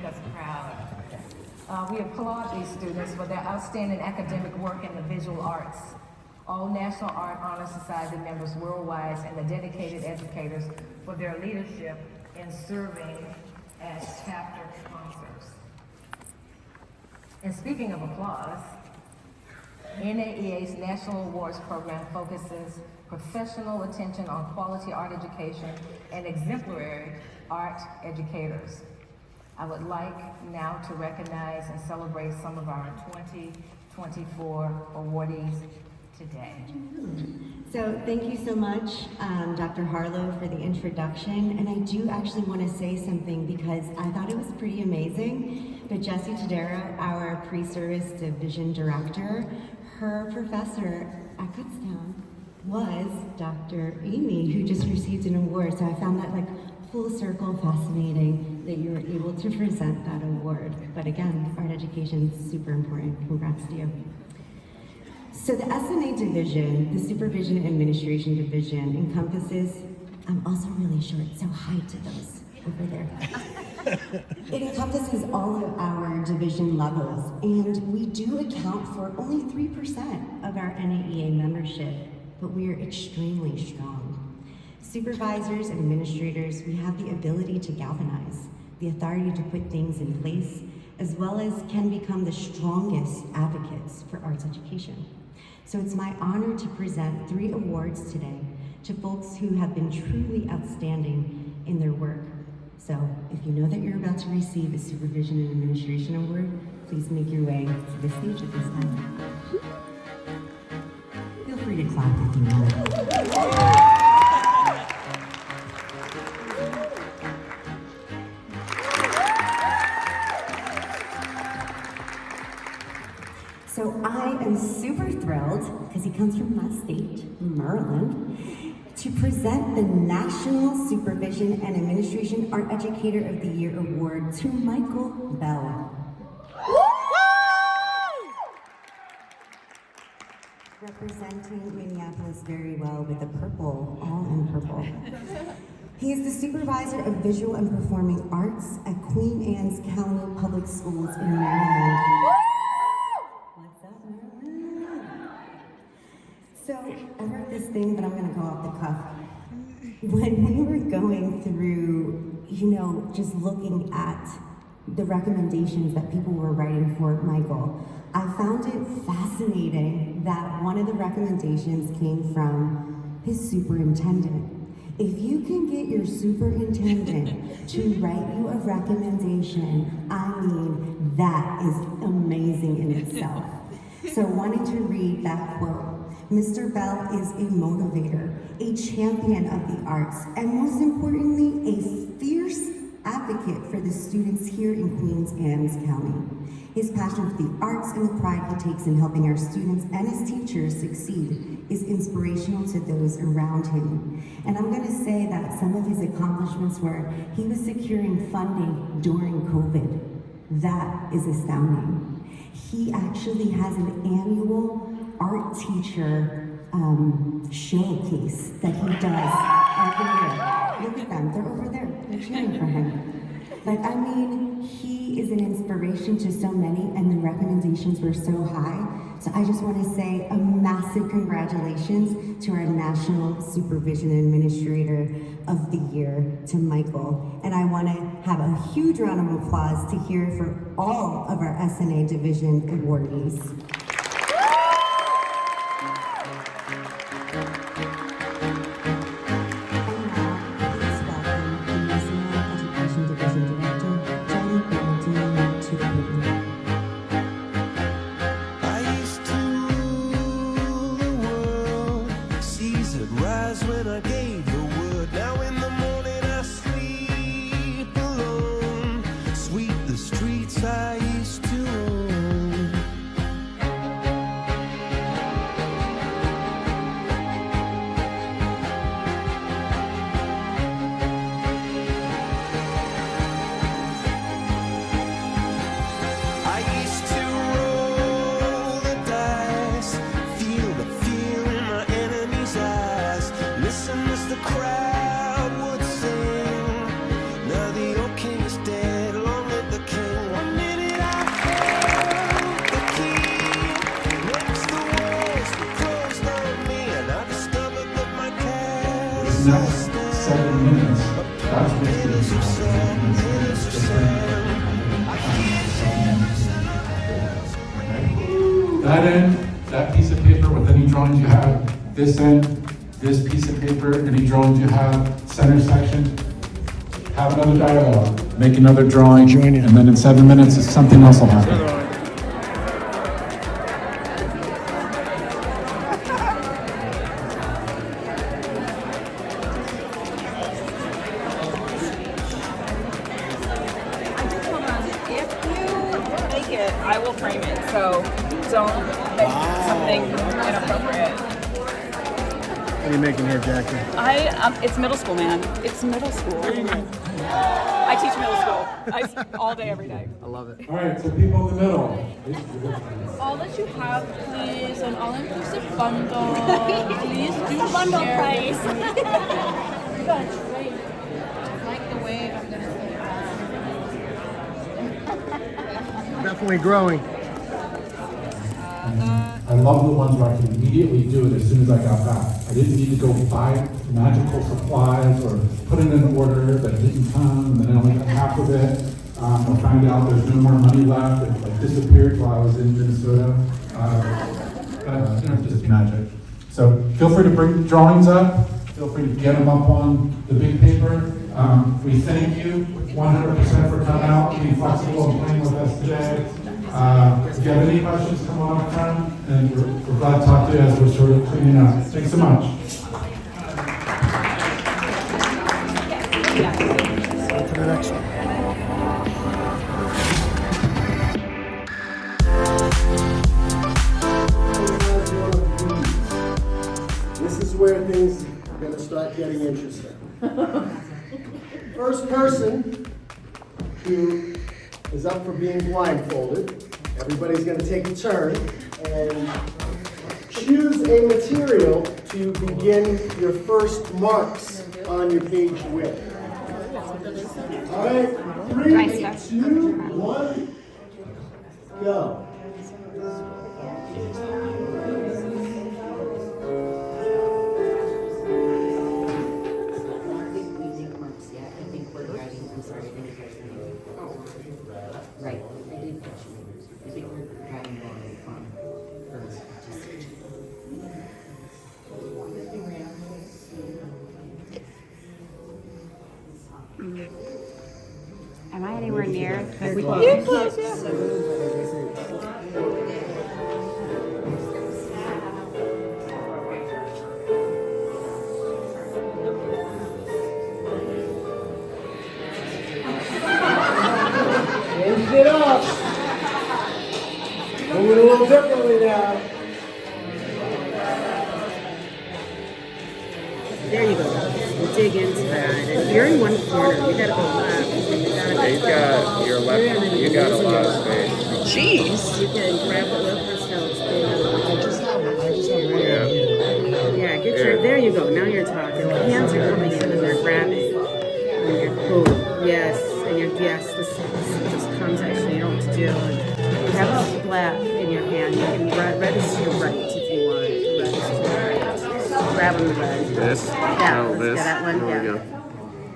us proud. We applaud these students for their outstanding academic work in the visual arts. All National Art Honor Society members worldwide and the dedicated educators for their leadership in serving as chapter sponsors. And speaking of applause, NAEA's National Awards Program focuses professional attention on quality art education and exemplary art educators. I would like now to recognize and celebrate some of our 2024 awardees today. So thank you so much, Dr. Harlow, for the introduction. And I do actually want to say something because I thought it was pretty amazing. But Jessie Tadera, our pre-service division director, her professor at Kutztown was Dr. Amy, who just received an award. So I found that like full circle fascinating that you were able to present that award. But again, art education is super important. Congrats to you. So the SNA division, the Supervision and Administration division, encompasses, I'm also really short, so hi to those over there. It encompasses all of our division levels, and we do account for only 3% of our NAEA membership, but we are extremely strong. Supervisors and administrators, we have the ability to galvanize, the authority to put things in place, as well as can become the strongest advocates for arts education. So it's my honor to present 3 awards today to folks who have been truly outstanding in their work. So if you know that you're about to receive a Supervision and Administration Award, please make your way to the stage at this time. Feel free to clap if you want. So I am super thrilled, because he comes from my state, Maryland, to present the National Supervision and Administration Art Educator of the Year Award to Michael Bell. Representing Minneapolis very well with the purple, all in purple. He is the Supervisor of Visual and Performing Arts at Queen Anne's County Public Schools in Maryland. So I wrote this thing, but I'm going to go off the cuff. When we were going through, just looking at the recommendations that people were writing for Michael, I found it fascinating that one of the recommendations came from his superintendent. If you can get your superintendent to write you a recommendation, I mean, that is amazing in itself. So wanting to read that quote. Mr. Bell is a motivator, a champion of the arts, and most importantly, a fierce advocate for the students here in Queen Anne's County. His passion for the arts and the pride he takes in helping our students and his teachers succeed is inspirational to those around him. And I'm gonna say that some of his accomplishments were he was securing funding during COVID. That is astounding. He actually has an annual art teacher showcase that he does every year. Look at them, they're over there, they're cheering for him. He is an inspiration to so many, and the recommendations were so high. So I just want to say a massive congratulations to our National Supervision Administrator of the Year, to Michael. And I want to have a huge round of applause to hear for all of our SNA Division awardees. next 7 minutes, that's basically that end, that piece of paper with any drawings you have, this end, this piece of paper, any drawings you have, center section, have another dialogue, make another drawing, and then in 7 minutes, something else will happen. I will frame it, so don't make something inappropriate. What are you making here, Jackie? It's middle school, man. It's middle school. I teach middle school. All day, every day. I love it. All right, so people in the middle. All that you have, please, an all-inclusive bundle. Please do The bundle share. price. You got a tray. Like the way I'm gonna say it. Definitely growing. I love the ones where I can immediately do it as soon as I got back. I didn't need to go buy magical supplies or put in an order that didn't come, and then I only got half of it. I found out there's no more money left. It like disappeared while I was in Minnesota. It's just magic. So feel free to bring drawings up. Feel free to get them up on the big paper. We thank you 100% for coming out, being flexible and playing with us today. If you have any questions, come on up front, and we're glad to talk to you as we're sort of cleaning up. Thanks so much. On to the next one. This is where things are going to start getting interesting. First person who is up for being blindfolded, everybody's going to take a turn and choose a material to begin your first marks on your page with. All right, 3, 2, 1, go. Right. I did. I think we're driving along Am I anywhere near? You're close, yeah. Change it up. Move it a little differently now. There you go. We'll dig into that. And you're in one corner. You gotta go left. He's got your left. You got a lot of space. Jeez. You can grab the left yourself. Yeah. Yeah, get your. There you go. Now you're talking. The hands are coming in and they're grabbing. And you're cool. Yes. And you're yes. This just context. So you know what to do. And you have a splat in your hand. You can red is to your right if you want. Red is to your right. Grab on the red. This? Yeah. No, this. Yeah, that one. There Yeah. we go.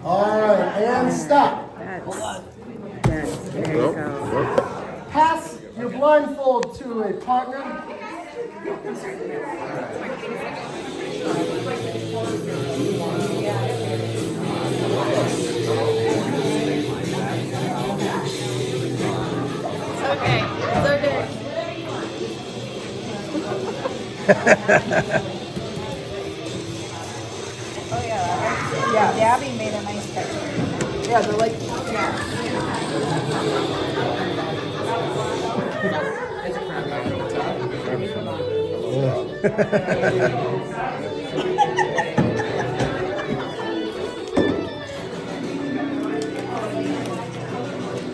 All right, and stop. Yes, there you go. Pass your blindfold to a partner. Okay, it's okay. Oh, yeah. Yeah, Gabby made a nice picture. Yeah, they're like,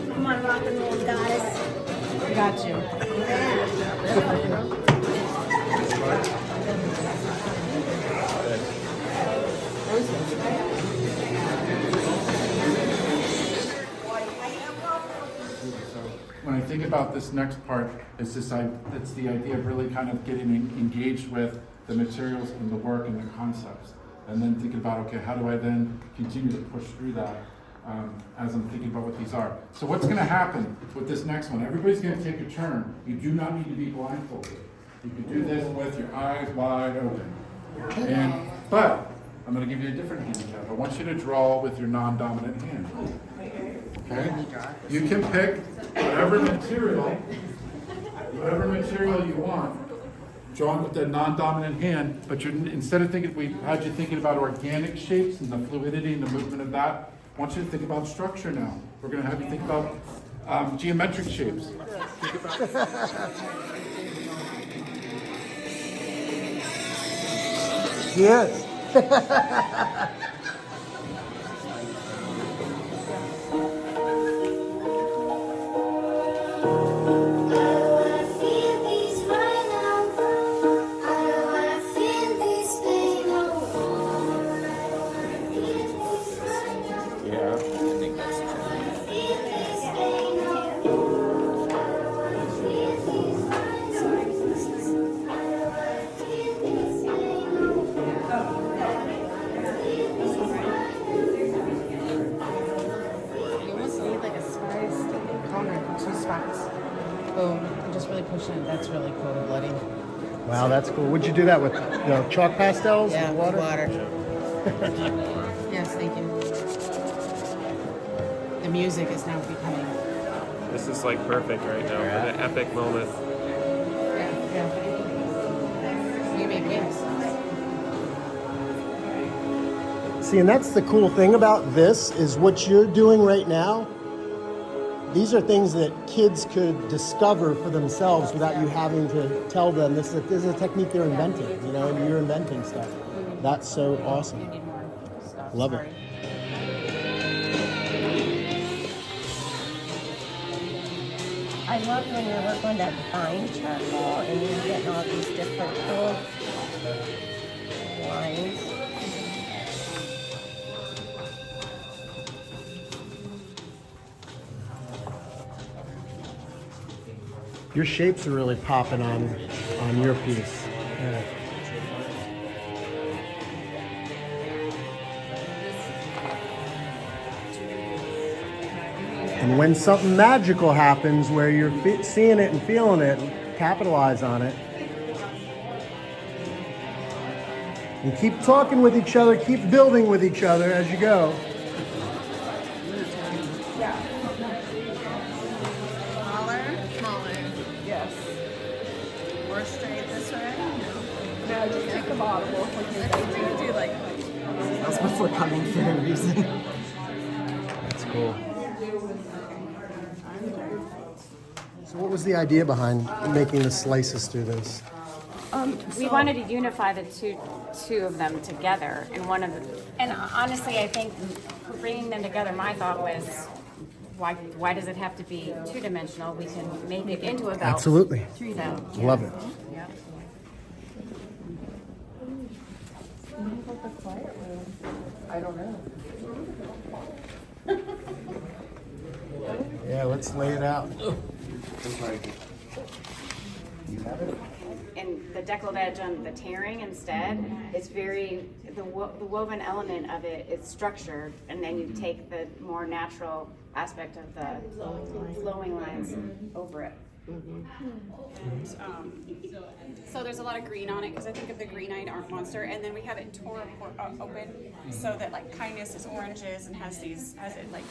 Come on, rock and roll, goddess. got you. When I think about this next part, it's the idea of really kind of getting engaged with the materials and the work and the concepts. and then thinking about, okay, how do I then continue to push through that as I'm thinking about what these are. So what's going to happen with this next one? Everybody's going to take a turn. You do not need to be blindfolded. You can do this with your eyes wide open. But I'm going to give you a different handicap. I want you to draw with your non-dominant hand. Okay? You can pick whatever material you want, drawing with the non-dominant hand, but instead of thinking, we had you thinking about organic shapes and the fluidity and the movement of that, I want you to think about structure now. We're going to have you think about geometric shapes. Think about Yes. Boom. I'm just really pushing it. That's really cool, bloody. Wow, that's cool. Would you do that with chalk pastels Yeah, and water? Yes, thank you. The music is now becoming. This is like perfect right now for the epic moment. Yeah. You made wings. See, and that's the cool thing about this is what you're doing right now. These are things that kids could discover for themselves without you having to tell them. This is a technique they're inventing, and you're inventing stuff. That's so awesome. You need more stuff. Love Sorry. it. I love when you work on that fine charcoal and you're getting all these different cool lines. Your shapes are really popping on your piece. Yeah. And when something magical happens where you're seeing it and feeling it, capitalize on it. And keep talking with each other, keep building with each other as you go. Yes. More straight this way? No, just take the bottom off like you Do like that's before coming for a reason. That's cool. So what was the idea behind making the slices through this? We wanted to unify the two of them together, and honestly, I think bringing them together, my thought was, why does it have to be two-dimensional? We can make it into a belt. Absolutely. So, Love it. yeah. I don't know. Yeah, let's lay it out. And the deckled edge on the tearing instead, it's very, the woven element of it is structured, and then you take the more natural aspect of the flowing lines over it. So there's a lot of green on it because I think of the green-eyed art monster, and then we have it tore open so that like kindness is oranges and has it like